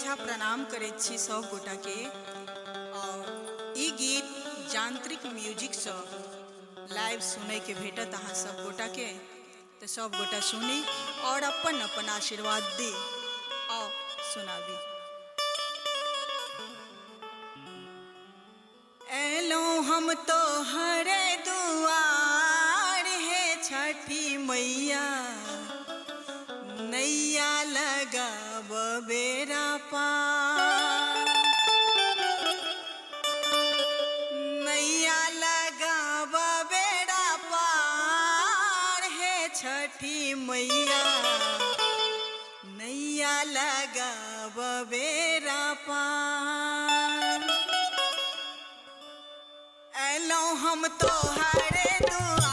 इच्छा प्रणाम करे छी सब गोटा के। और ई गीत यांत्रिक म्यूजिक से लाइव सुने के भेटत अहाँ सब गोटा के, तो सब गोटा सुनी और अपन अपन आशीर्वाद दी और सुनाबी। एलो हम तो हरे दुआर है छठी मैया, नैया लगाब बेरा पार, नैया लगाब बेरा पार है छठी मैया, नैया लगाब बेरा पार। एलो हम तो हरे दुआर